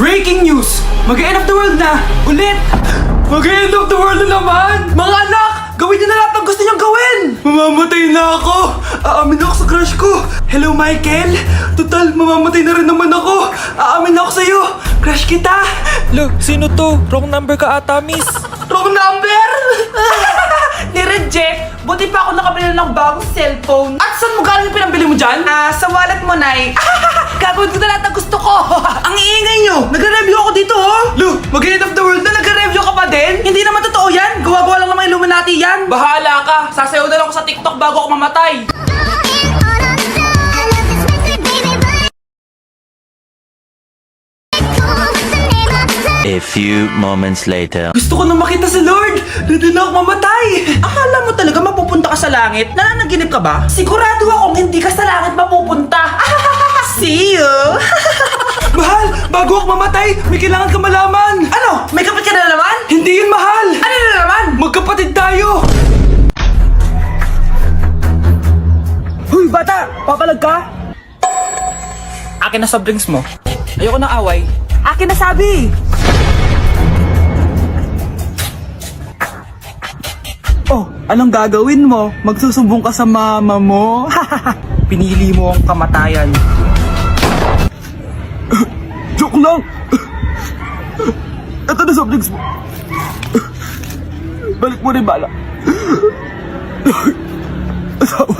Breaking news! Mag-end of the world na! Ulit! Mag-end of the world na naman! Mga anak! Gawin niyo na lahat ng gusto niyong gawin! Mamamatay na ako! Aamin ako sa crush ko! Hello, Michael! Total, mamamatay na rin naman ako! Aamin ako sa'yo! Crush kita! Lo, sino to? Wrong number ka ata, miss. Wrong number! Ni-reject! Buti pa ako nakabili ng bagong cellphone. At saan mo galing yung pinambili mo dyan? Sa wallet mo, Nay. Gagawin ko na lahat ng gusto ko. Ang iingay nyo! Nagre-review ako dito, oh! Lu, mag-end of the world na nagre-review ka pa din? Hindi naman totoo yan! Gawa-gawa lang naman Illuminati yan! Bahala ka! Sasayaw na lang ako sa TikTok bago ako mamatay! A few moments later. Gusto ko na makita si Lord! Ready na ako mamatay! Akala mo talaga mapupunta ka sa langit? Nananaginip ka ba? Sigurado akong hindi ka sa langit mapupunta! See you! Mahal! Bago ako mamatay, may kailangan ka malaman! Ano? May kapit ka na naman? Hindi yun, mahal! Ano na naman? Magkapatid tayo! Huy, bata! Papalag ka? Akin na soft drinks mo. Ayoko ng away. Akin na sabi! Oh, anong gagawin mo? Magsusumbong ka sa mama mo? Pinili mo ang kamatayan. Joke lang! Ito na soft drinks mo. Balik mo rin bala. Asawa.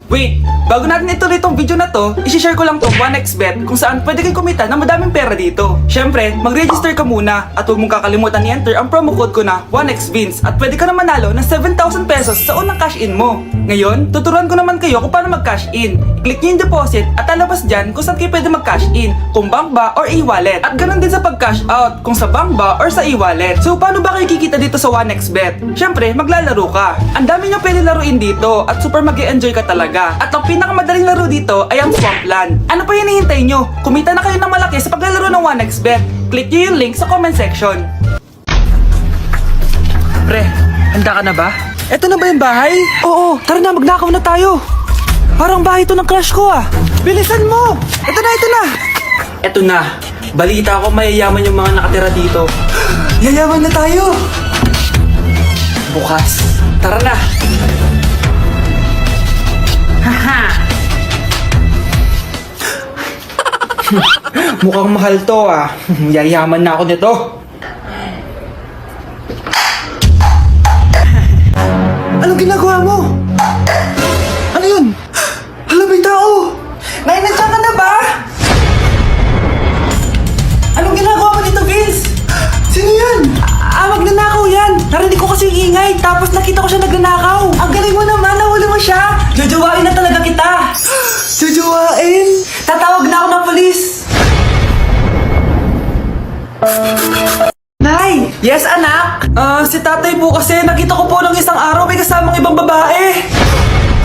Wait, bago natin ituloy itong video na to, isi-share ko lang to 1xbet kung saan pwede kayong kumita ng madaming pera dito. Syempre, mag-register ka muna at huwag mong kakalimutan i-enter ang promo code ko na 1xvins at pwede ka na manalo ng 7,000 pesos sa unang cash in mo. Ngayon, tuturuan ko naman kayo kung paano mag-cash in. I-click nyo yung deposit at lalabas dyan kung saan kayo pwede mag-cash in, kung bank ba or e-wallet. At ganun din sa pag-cash out, kung sa bank ba or sa e-wallet. So, paano ba kayo kikita dito sa 1xbet? Syempre, maglalaro ka. Ang dami nyo pwede laruin dito at super mag-e-enjoy ka talaga. At ang pinakamadaling laro dito ay ang Swampland. Ano pa hinihintay nyo? Kumita na kayo ng malaki sa paglalaro ng 1xbet. Click nyo yung link sa comment section. Pre, handa ka na ba? Eto na ba yung bahay? Oo, tara na, magnakaw na tayo. Parang bahay to ng crush ko ah. Bilisan mo! Eto na, eto na! Eto na, balita ko mayayaman yung mga nakatira dito. Yayaman na tayo! Bukas, tara na! Haha! Mukhang mahal to ah. Yayaman na ako nito. Anong ginagawa mo? Ano yun? Hala, may tao! Nay, nandiyan ka na ba? Anong ginagawa mo dito, Vince? Sino yan? Magnanakaw yan! Narinig ko kasi yung ingay, tapos nakita ko siya nagnanakaw. Ang galing mo naman, nahuli mo siya! Jojowain na talaga kita! Jojowain? Tatawag na ako ng polis! Nay! Yes, anak? Si tatay po kasi nakita ko po ng isang araw may kasamang ibang babae.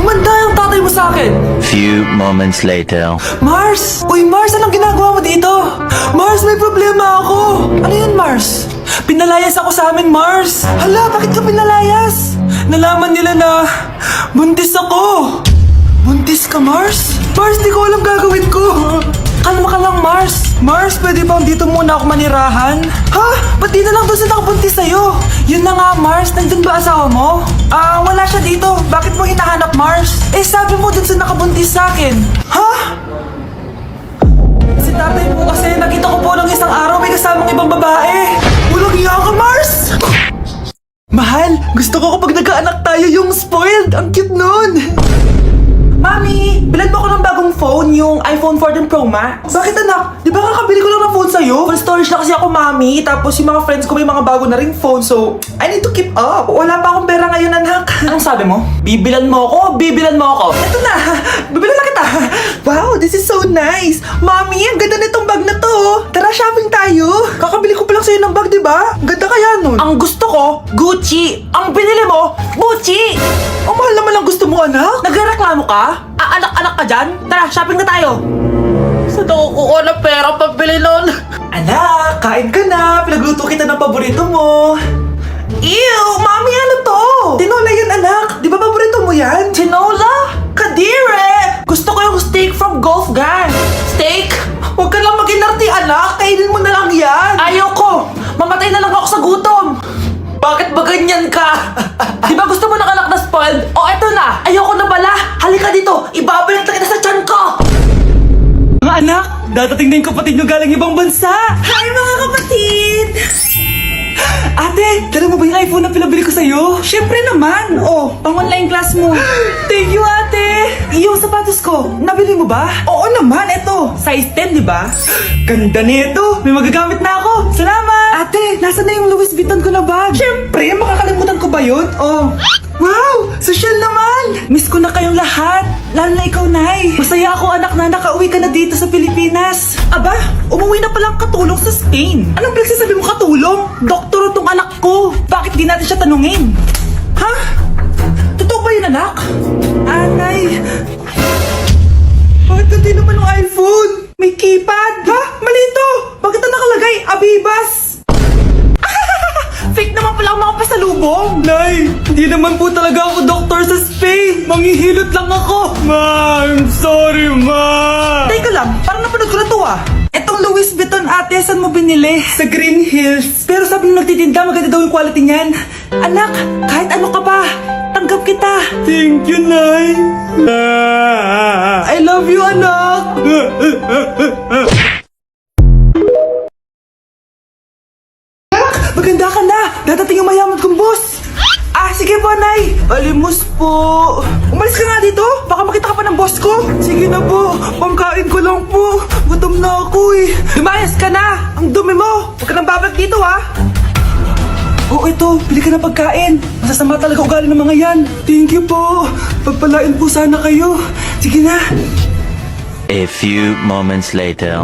Humanda yung tatay mo sa akin. Few moments later. Mars! Uy, Mars, anong ginagawa mo dito? Mars, may problema ako. Ano yun, Mars? Pinalayas ako sa amin, Mars. Hala, bakit ka pinalayas? Nalaman nila na buntis ako. Buntis ka, Mars? Mars, di ko alam gagawin ko. Kalma ka lang, Mars. Mars, pwede bang dito muna ako manirahan? Ha? Ba't di na lang doon sa nakabuntis sa'yo? Yun na nga, Mars. Nandun ba asawa mo? Wala siya dito. Bakit mo hinahanap, Mars? Eh, sabi mo dun sa nakabuntis sa akin. Ha? Si tatay po kasi nakita ko po ng isang araw may kasamang ibang babae. Walang iya ka, Mars! Mahal, gusto ko kapag nagkaanak tayo yung spoiled. Ang cute nun. Mami, bilan mo ako ng bagong phone, yung iPhone 14 Pro Max. Bakit anak? Di ba kakabili ko lang ng phone sa'yo? Full storage na kasi ako, Mami. Tapos yung mga friends ko may mga bago na ring phone, so I need to keep up. Wala pa akong pera ngayon, anak. Anong sabi mo? Bibilan mo ako? Bibilan mo ako? Ito na, bibilan na kita. Wow, this is so nice. Mami, ang ganda nitong bag na to. Tara, shopping tayo. Kakabili ko pa lang sa'yo ng bag, di ba? Ang ganda kaya nun. Ang gusto ko, Gucci. Ang binili mo, Gucci. Ang mahal naman ang gusto mo, anak. Nagreklamo ka? Anak-anak ka dyan? Tara, shopping na tayo! Saan ako kukuha ng pera pabili nun? Anak, kain ka na! Pinagluto kita ng paborito mo! Ew! Mami, ano to? Tinola yun, anak! Di ba paborito mo yan? Tinola? Kadire! Gusto ko yung steak from Gulf Gang! Steak? Huwag ka lang mag-inarte, anak. Kainin mo na lang yan. Ayoko. Mamatay na lang ako sa gutom. Bakit ba ganyan ka? Di ba gusto mo ng anak na spoiled? O eto na. Ayoko na pala. Halika dito. Ibabalik na kita sa tiyan ko. Mga anak, dadating na yung kapatid nyo galing ibang bansa. Hi mga kapatid! Ate, dala mo ba yung iPhone na pinabili ko sa'yo? Siyempre naman. Oh, pang-online class mo. Thank you, ate. Yung sapatos ko, nabili mo ba? Oo naman, eto. Size 10, di ba? Ganda nito. May magagamit na ako. Salamat. Ate, nasa na yung Louis Vuitton ko na bag? Siyempre, makakalimutan ko ba yun? Oh. Wow! Social naman! Miss ko na kayong lahat. Lalo na ikaw, Nay. Masaya ako, anak, na nakauwi ka na dito sa Pilipinas. Aba, umuwi na palang katulong sa Spain. Anong pinagsasabi mo katulong? Doktor tong anak ko. Bakit di natin siya tanungin? Ha? Totoo ba yun, anak? Nay. Bakit hindi naman ng iPhone? May keypad. Ha? Mali ito. Bakit na nakalagay? Abibas. Fake naman pala ang mga pasalubong! Nay, hindi naman po talaga ako doktor sa Spain! Manghihilot lang ako! Ma, I'm sorry, ma! Teka lang, parang napanood ko na to ah! Etong Louis Vuitton ate, saan mo binili? Sa Green Hills. Pero sabi nung nagtitinda, maganda daw yung quality niyan. Anak, kahit ano ka pa, tanggap kita! Thank you, Nay! I love you, anak! Maganda ka na! Dadating yung mayaman kong boss! Sige po, Nay! Alimos po! Umalis ka nga dito! Baka makita ka pa ng boss ko! Sige na po! Pangkain ko lang po! Gutom na ako eh! Lumayas ka na! Ang dumi mo! Huwag ka nang babalik dito ha! Oh, ito! Pili ka ng pagkain! Masasama talaga ugali ng mga yan! Thank you po! Pagpalain po sana kayo! Sige na! A few moments later.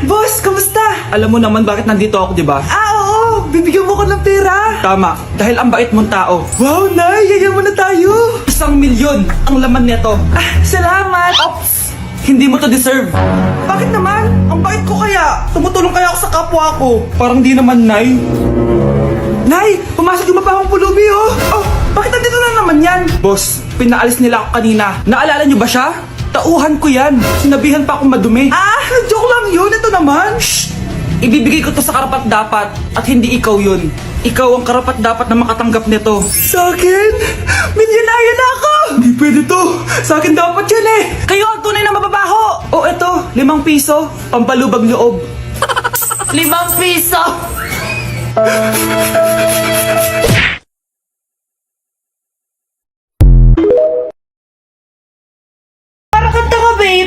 Boss! Kamusta? Alam mo naman bakit nandito ako, di ba? Oo! Bibigyan mo ko ng pera! Tama, dahil ang bait mong tao. Wow, Nay! Yayaman na tayo! 1,000,000 ang laman nito. Salamat! Ops! Hindi mo to deserve. Bakit naman? Ang bait ko kaya. Tumutulong kaya ako sa kapwa ko. Parang di naman, Nay. Nay! Pumasok yung mapahong pulubi, oh! Oh! Bakit nandito na naman yan? Boss, pinaalis nila ako kanina. Naalala niyo ba siya? Tauhan ko yan. Sinabihan pa akong madumi. Joke lang yun. Ito naman. Shh! Ibibigay ko to sa karapat dapat at hindi ikaw yun. Ikaw ang karapat dapat na makatanggap nito. Sa akin? Milyonaryo na ako! Hindi pwede to. Sa akin dapat yan eh. Kayo ang tunay na mababaho. O eto, 5 piso. Pampalubag loob. 5 piso! Babe!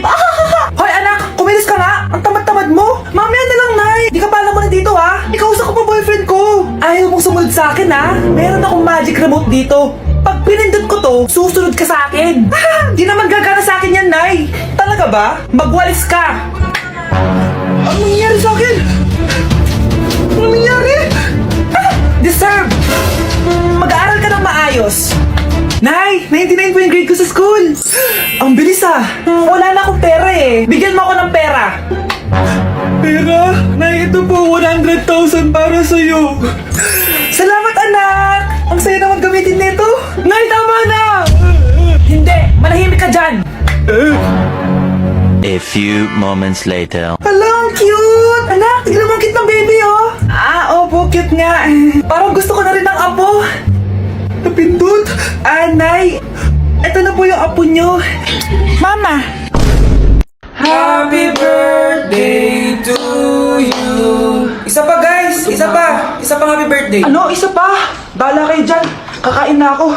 Hoy anak! Kumilis ka nga! Ang tamad-tamad mo! Mamaya na lang, Nay! Di ka pala muna dito ha! Ikausap ko pa boyfriend ko! Ayaw mong sumunod sa akin ha! Meron akong magic remote dito! Pag pinindot ko to, susunod ka sa akin! Di naman gagana sa akin yan, Nay! Talaga ba? Magwalis ka! Anong nangyari sa akin? Anong nangyari? Deserve! Mag-aaral ka ng maayos! Nay! 99 po yung grade ko sa school! Ang bilis ah! Wala na akong pera eh! Bigyan mo ako ng pera! Pera? Nay, ito po 100,000 para sa'yo! Salamat anak! Ang saya naman gamitin nito! Nay, tama na! Hindi! Manahimik ka dyan! A few moments later. Hala, ang cute! Anak, tignan mo ang cute ng baby oh! Opo, cute nga! Parang gusto ko na rin ng apo! Napindot! Nay! Ito na po yung apo nyo! Mama! Happy birthday to you! Isa pa guys! Isa pa! Isa pang happy birthday! Ano? Isa pa? Bala kayo dyan! Kakain na ako!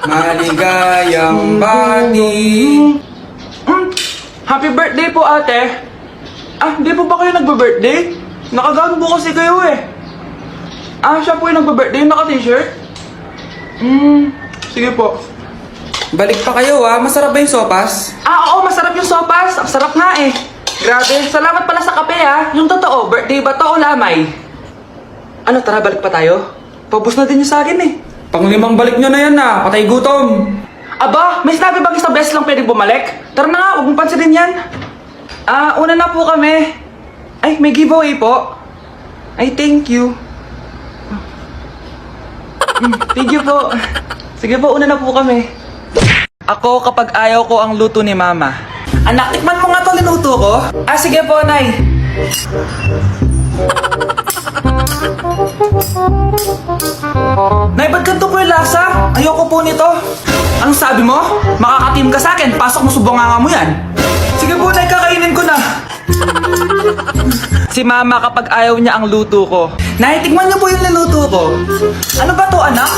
Maligayang bati! Happy birthday po ate! Hindi po ba kayo nagbe-birthday? Nakagago po kasi kayo eh! Siya po yung nagbe-birthday, naka-t-shirt? Sige po. Balik pa kayo masarap ba yung sopas? Oo, masarap yung sopas. Ang sarap nga eh. Grabe, salamat pala sa kape Yung totoo, birthday ba to o lamay? Ano, tara balik pa tayo? Paubos na din yung sa akin eh. Pang-5 balik nyo na yan patay gutom. Aba, may sinabi bang isang beses lang pwedeng bumalik? Tara na nga, huwag mong pansinin yan. Una na po kami. Ay, may giveaway po. Ay, thank you. Thank you po. Sige po, una na po kami. Ako kapag ayaw ko ang luto ni Mama. Anak, tikman mo nga to, mga linuto ko? Ah, sige po, Nay. Nay, ba't ganito po yung lasa? Ayoko po nito. Anong sabi mo? Makakatim ka sa akin, pasok mo sa bunganga mo yan. Sige po, Nay, kakainin ko na. Si Mama kapag ayaw niya ang luto ko. Nay, tikman niyo po yung niluto ko. Ano ba to, anak?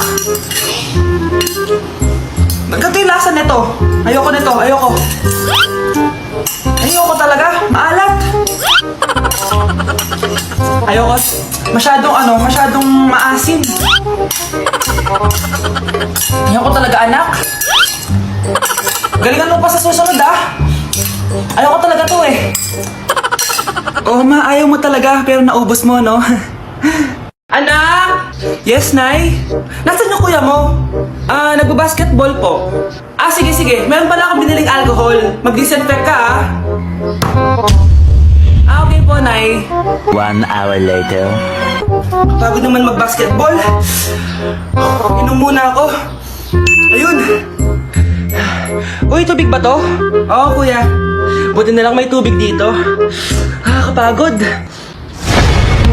Ganito yung lasa nito. Ayoko nito, ayoko. Ayoko talaga, maalat. Ayoko. Masyadong maasim. Ayoko talaga, anak. Galingan mo pa sa susunod, ah. Ayoko talaga to eh. Oh, ma, ayaw mo talaga, pero naubos mo, no? Anak! Yes, Nay? Nasaan yung kuya mo? Nagbabasketball po. Ah, sige. Meron pala akong biniling alcohol. Mag-disinfect ka, ah. Ah, okay po, Nay. 1 hour later. Pagod naman mag-basketball. Inom muna ako. Ayun. Uy, tubig ba to? Oo, kuya. Buti na lang may tubig dito. Kapagod.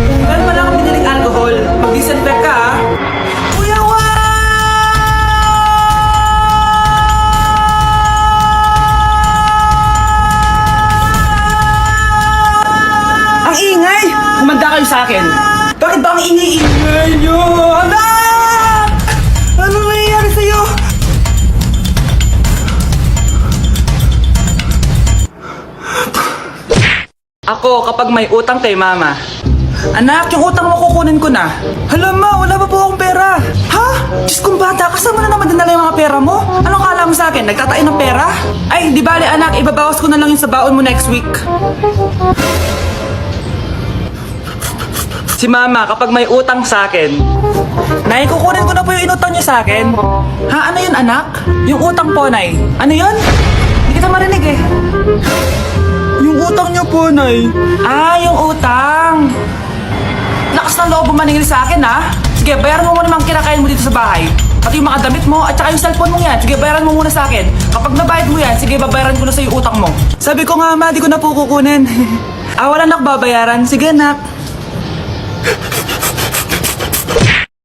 Meron pala akong biniling alcohol. Mag-disinfect ka, ah. Kuya, ang ingay! Kumanda kayo sa akin. Bakit ba ang ingay-ingay nyo? Anak! Ano nangyayari sa'yo? Ako kapag may utang kay Mama. Anak, yung utang mo kukunin ko na. Hala, Ma, wala pa po akong pera. Ha? Diyos kong bata, kasama na naman dinala yung mga pera mo? Anong kala mo sa akin? Nagtatain ng pera? Ay, di bale anak, ibabawas ko na lang yung sa baon mo next week. Si Mama, kapag may utang sa akin, Nay, kukunin ko na po yung inutang niyo sa akin. Ha, ano yun, anak? Yung utang po, Nay. Ano yun? Hindi kita marinig eh. Yung utang niyo po, Nay. Ah, yung utang. Lakas ng loob mo maningil sa akin, ha? Sige, bayaran mo muna mga kinakain mo dito sa bahay. Pati yung mga damit mo at saka yung cellphone mo yan. Sige, bayaran mo muna sa akin. Kapag nabayad mo yan, sige, babayaran ko na sa yung utang mo. Sabi ko nga, Ma, di ko na po kukunin. Wala na ako babayaran. Sige, anak.